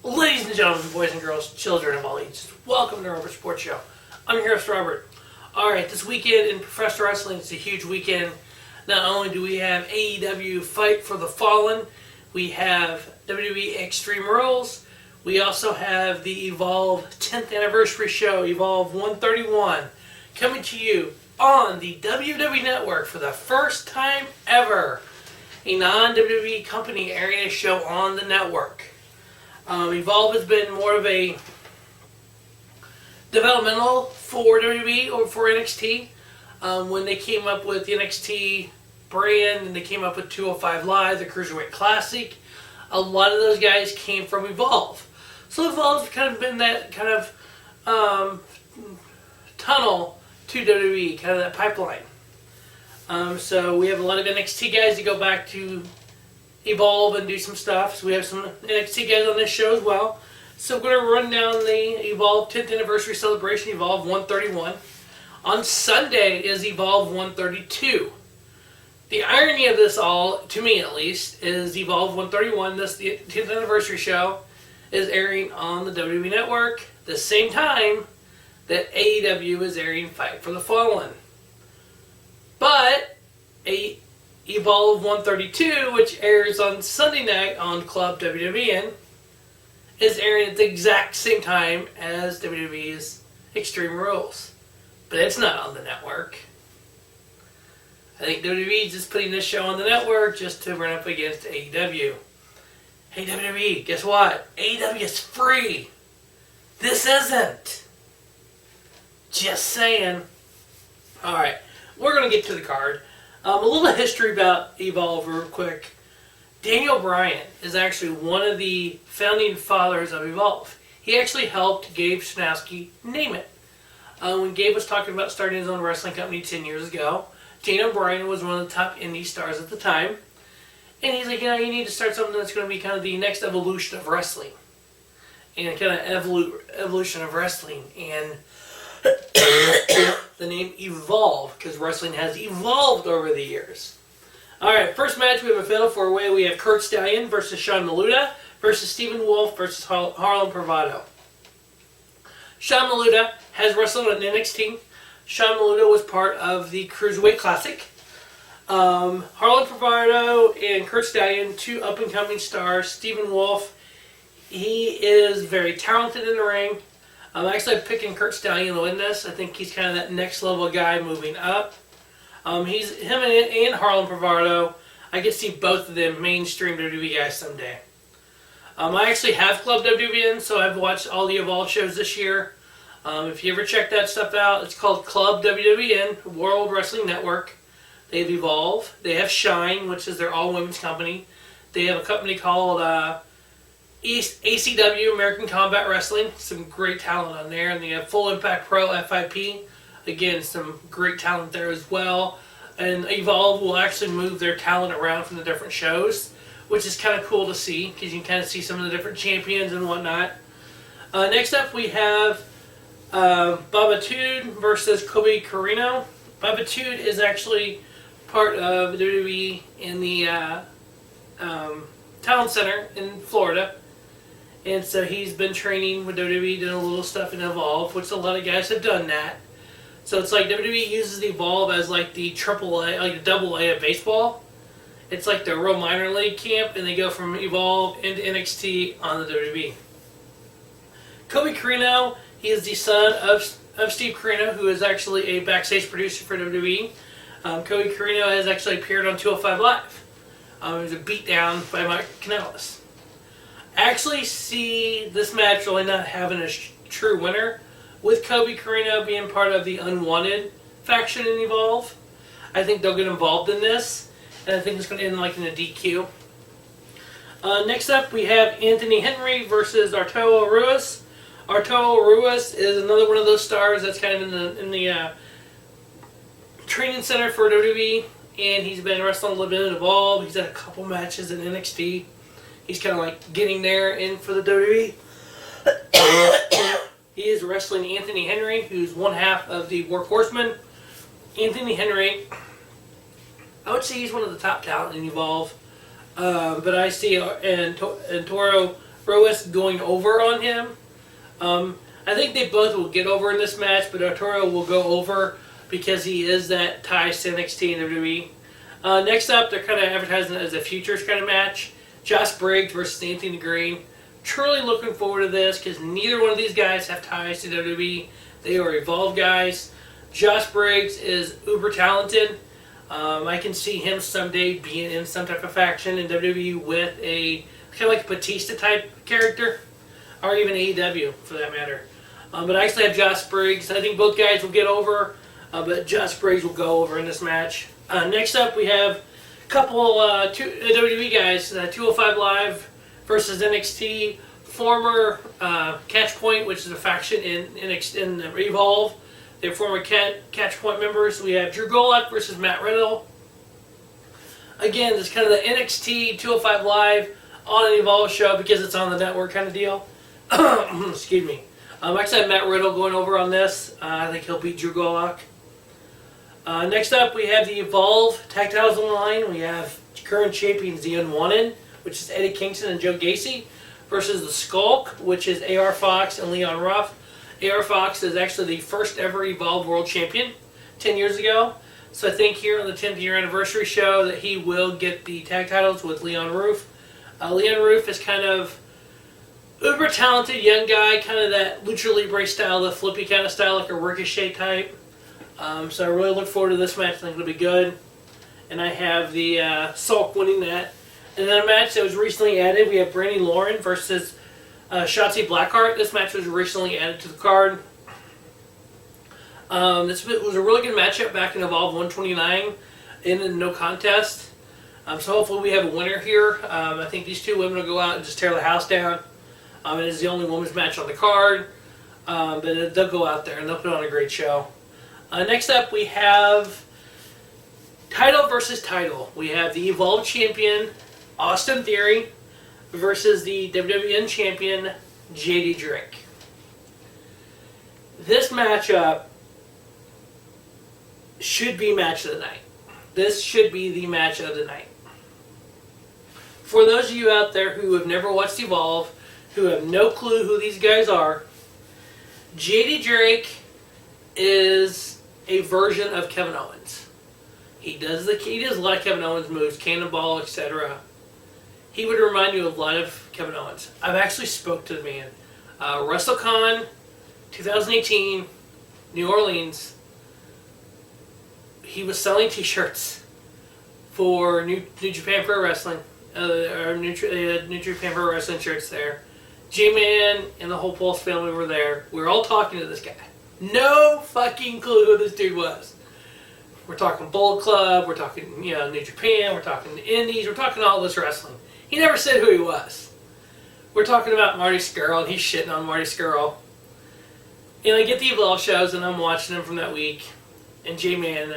Ladies and gentlemen, boys and girls, children of all ages, welcome to Robert Sports Show. I'm your host, Robert. Alright, this weekend in professional wrestling, it's a huge weekend. Not only do we have AEW Fight for the Fallen, we have WWE Extreme Rules, we also have the Evolve 10th Anniversary Show, Evolve 131, coming to you on the WWE Network for the first time ever. A non-WWE company airing a show on the network. Evolve has been more of a developmental for WWE or for NXT. When they came up with the NXT brand and they came up with 205 Live, the Cruiserweight Classic, a lot of those guys came from Evolve. So Evolve's kind of been that kind of tunnel to WWE, kind of that pipeline. So we have a lot of NXT guys that go back to Evolve and do some stuff. So we have some NXT guys on this show as well. So we're going to run down the Evolve 10th Anniversary Celebration, Evolve 131. On Sunday is Evolve 132. The irony of this all, to me at least, is Evolve 131, this the 10th Anniversary show, is airing on the WWE Network the same time that AEW is airing Fight for the Fallen. But Evolve 132, which airs on Sunday night on Club WWN, is airing at the exact same time as WWE's Extreme Rules. But it's not on the network. I think WWE is just putting this show on the network just to run up against AEW. Hey WWE, guess what? AEW is free. This isn't. Just saying. Alright, we're going to get to the card. A little history about Evolve real quick. Daniel Bryan is actually one of the founding fathers of Evolve. He actually helped Gabe Snowski name it. When Gabe was talking about starting his own wrestling company 10 years ago, Daniel Bryan was one of the top indie stars at the time. And he's like, you need to start something that's going to be kind of the next evolution of wrestling. And kind of evolution of wrestling. And the name Evolve, because wrestling has evolved over the years. Alright, first match we have a fatal four-way. We have Kurt Stallion versus Sean Maluda versus Stephen Wolf versus Harlem Bravado. Sean Maluda has wrestled on NXT. Sean Maluda was part of the Cruiserweight Classic. Harlem Bravado and Kurt Stallion, two up-and-coming stars. Stephen Wolf, he is very talented in the ring. I'm actually picking Kurt Stallion to win this. I think he's kind of that next level guy moving up. He's him and Harlem Bravado. I could see both of them mainstream WWE guys someday. I actually have Club WWN, so I've watched all the Evolve shows this year. If you ever check that stuff out, it's called Club WWN, World Wrestling Network. They have Evolve. They have Shine, which is their all-women's company. They have a company called ACW, American Combat Wrestling, some great talent on there, and they have Full Impact Pro, FIP, again, some great talent there as well, and Evolve will actually move their talent around from the different shows, which is kind of cool to see, because you can kind of see some of the different champions and whatnot. Next up, we have Babatunde versus Kobe Carino. Babatunde is actually part of WWE in the Town Center in Florida. And so he's been training with WWE, doing a little stuff in Evolve, which a lot of guys have done that. So it's like WWE uses Evolve as like the AAA, like the double A of baseball. It's like the real minor league camp, and they go from Evolve into NXT on the WWE. Kobe Carino, he is the son of Steve Carino, who is actually a backstage producer for WWE. Kobe Carino has actually appeared on 205 Live. He was a beatdown by Mike Kanellis. I actually see this match really not having a true winner, with Kobe Carino being part of the Unwanted faction in Evolve. I think they'll get involved in this, and I think it's going to end like in a DQ. Next up, we have Anthony Henry versus Arturo Ruiz. Arturo Ruiz is another one of those stars that's kind of in the training center for WWE, and he's been wrestling a little bit in Evolve. He's had a couple matches in NXT. He's kind of like getting there in for the WWE. He is wrestling Anthony Henry, who's one half of the Workhorsemen. Anthony Henry, I would say he's one of the top talent in Evolve, but I see Arturo Ruiz going over on him. I think they both will get over in this match, but Arturo will go over because he is that ties to NXT and WWE. Next up, they're kind of advertising it as a futures kind of match. Josh Briggs versus Anthony Green. Truly looking forward to this because neither one of these guys have ties to WWE. They are Evolve guys. Josh Briggs is uber talented. I can see him someday being in some type of faction in WWE with a kind of like a Batista type character, or even AEW for that matter. But I actually have Josh Briggs. I think both guys will get over, but Josh Briggs will go over in this match. Next up, we have a couple WWE guys, 205 Live versus NXT. Former Catchpoint, which is a faction in Evolve. They're former Catchpoint members. We have Drew Gulak versus Matt Riddle. Again, this is kind of the NXT 205 Live on an Evolve show because it's on the network kind of deal. Excuse me. Actually, I have Matt Riddle going over on this. I think he'll beat Drew Gulak. Next up, we have the Evolve Tag Titles on the line. We have current champions The Unwanted, which is Eddie Kingston and Joe Gacy, versus the Skulk, which is AR Fox and Leon Ruff. AR Fox is actually the first ever Evolve World Champion 10 years ago. So I think here on the 10th year anniversary show that he will get the tag titles with Leon Ruff. Leon Ruff is kind of uber talented young guy, kind of that Lucha Libre style, the flippy kind of style, like a Ricochet type. So I really look forward to this match. I think it'll be good. And I have the Sulk winning that. And then a match that was recently added, we have Brandy Lauren versus Shotzi Blackheart. This match was recently added to the card. This was a really good matchup back in Evolve 129 in a no contest. So hopefully we have a winner here. I think these two women will go out and just tear the house down. It is the only women's match on the card. But they'll go out there and they'll put on a great show. Next up we have title versus title. We have the Evolve champion Austen Theory versus the WWN champion JD Drake. This matchup should be match of the night. This should be the match of the night. For those of you out there who have never watched Evolve, who have no clue who these guys are, JD Drake is a version of Kevin Owens. He does a lot of Kevin Owens moves, Cannonball, etc. He would remind you of a lot of Kevin Owens. I've actually spoke to the man. WrestleCon 2018, New Orleans. He was selling T-shirts for New Japan Pro Wrestling, or New Japan Pro Wrestling shirts there. J-Man and the whole Pulse family were there. We were all talking to this guy. No fucking clue who this dude was. We're talking Bullet Club, we're talking New Japan, we're talking the Indies, we're talking all this wrestling. He never said who he was. We're talking about Marty Scurll, and he's shitting on Marty Scurll. And I get the Evolve shows, and I'm watching them from that week. And J-Man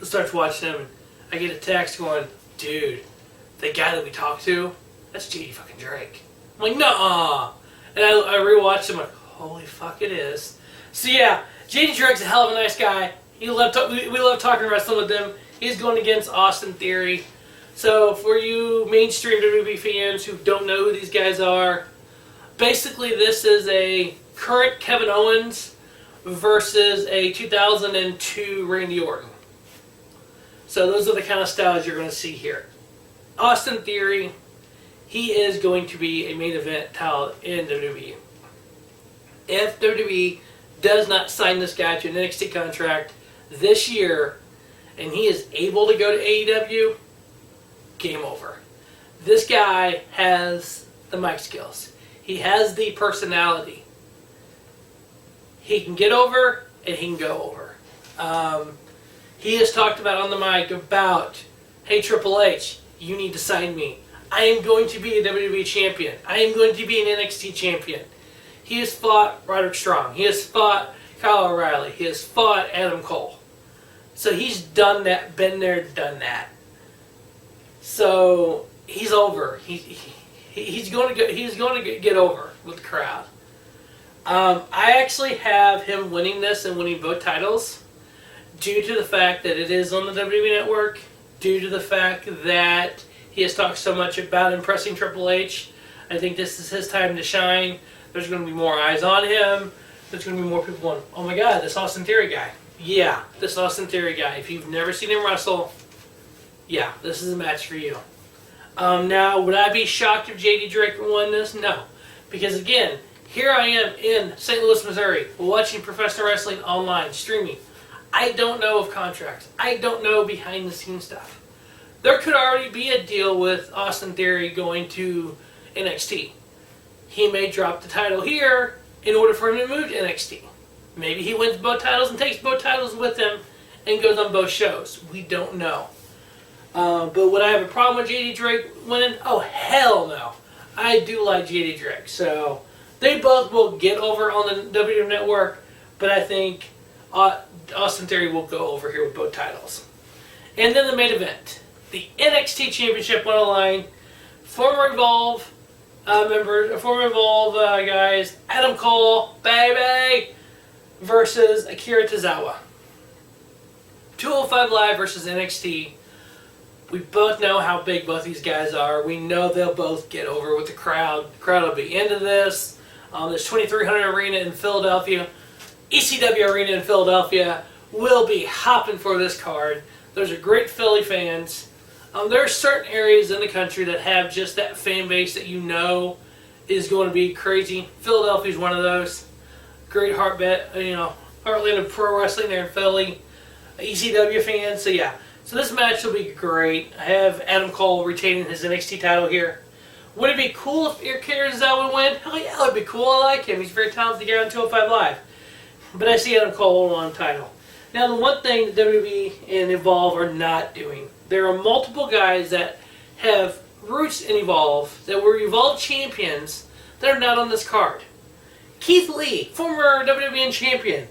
starts watching them, and I get a text going, dude, the guy that we talked to, that's JD fucking Drake. I'm like, nuh-uh. And I rewatched him, like, holy fuck, it is. So yeah, JD Drake's a hell of a nice guy. We love talking wrestling with him. He's going against Austen Theory. So for you mainstream WWE fans who don't know who these guys are, basically this is a current Kevin Owens versus a 2002 Randy Orton. So those are the kind of styles you're going to see here. Austen Theory, he is going to be a main event talent in WWE. If WWE does not sign this guy to an NXT contract this year, and he is able to go to AEW, game over. This guy has the mic skills. He has the personality. He can get over, and he can go over. He has talked about on the mic about, hey, Triple H, you need to sign me. I am going to be a WWE champion. I am going to be an NXT champion. He has fought Roderick Strong. He has fought Kyle O'Reilly. He has fought Adam Cole. So he's done that, been there, done that. So he's over. He's going to get over with the crowd. I actually have him winning this and winning both titles due to the fact that it is on the WWE Network, due to the fact that he has talked so much about impressing Triple H. I think this is his time to shine. There's going to be more eyes on him. There's going to be more people going, oh my God, this Austin Theory guy. Yeah, this Austin Theory guy. If you've never seen him wrestle, yeah, this is a match for you. Now, would I be shocked if JD Drake won this? No. Because again, here I am in St. Louis, Missouri, watching professional wrestling online, streaming. I don't know of contracts. I don't know behind the scenes stuff. There could already be a deal with Austin Theory going to NXT. He may drop the title here in order for him to move to NXT. Maybe he wins both titles and takes both titles with him and goes on both shows. We don't know. But would I have a problem with JD Drake winning? Oh, hell no. I do like JD Drake. So they both will get over on the WWE Network, but I think Austin Theory will go over here with both titles. And then the main event. The NXT Championship on the line. Former Evolve guys, Adam Cole, baby, versus Akira Tozawa. 205 Live versus NXT. We both know how big both these guys are. We know they'll both get over with the crowd. The crowd will be into this. This 2300 Arena in Philadelphia, ECW Arena in Philadelphia, will be hopping for this card. Those are great Philly fans. There are certain areas in the country that have just that fan base that you know is going to be crazy. Philadelphia is one of those. Great heartland of pro wrestling there in Philly. ECW fans, so yeah. So this match will be great. I have Adam Cole retaining his NXT title here. Would it be cool if Akira Tozawa would win? Hell yeah, it would be cool. I like him. He's a very talented guy on 205 Live. But I see Adam Cole on the title. Now, the one thing that WWE and Evolve are not doing, there are multiple guys that have roots in Evolve that were Evolve champions that are not on this card. Keith Lee, former WWE champion.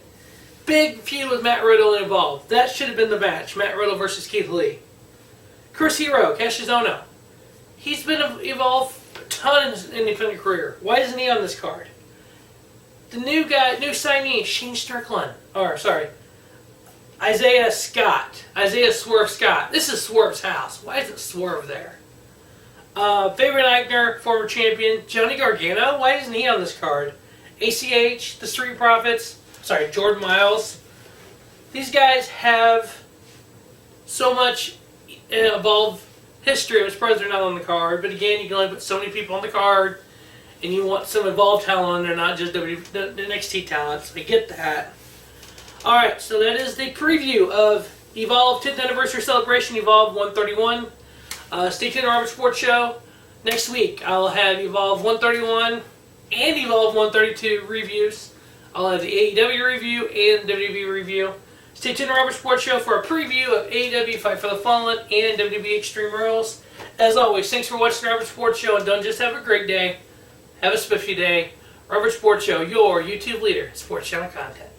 Big feud with Matt Riddle and Evolve. That should have been the match. Matt Riddle versus Keith Lee. Chris Hero, Cassius Ohno. He's been Evolve a ton in his independent career. Why isn't he on this card? The new guy, new signee, Shane Strickland. Isaiah Scott. Isaiah Swerve Scott. This is Swerve's house. Why isn't Swerve there? Fabian Aichner, former champion. Johnny Gargano. Why isn't he on this card? ACH, the Street Profits. Jordan Miles. These guys have so much Evolve history. I'm surprised they're not on the card. But again, you can only put so many people on the card. And you want some Evolve talent on there, not just the NXT talent. So I get that. Alright, so that is the preview of Evolve 10th Anniversary Celebration, Evolve 131. Stay tuned to Robert Sports Show. Next week, I'll have Evolve 131 and Evolve 132 reviews. I'll have the AEW review and WWE review. Stay tuned to Robert Sports Show for a preview of AEW Fight for the Fallen and WWE Extreme Rules. As always, thanks for watching the Robert Sports Show, and don't just have a great day, have a spiffy day. Robert Sports Show, your YouTube leader in sports channel content.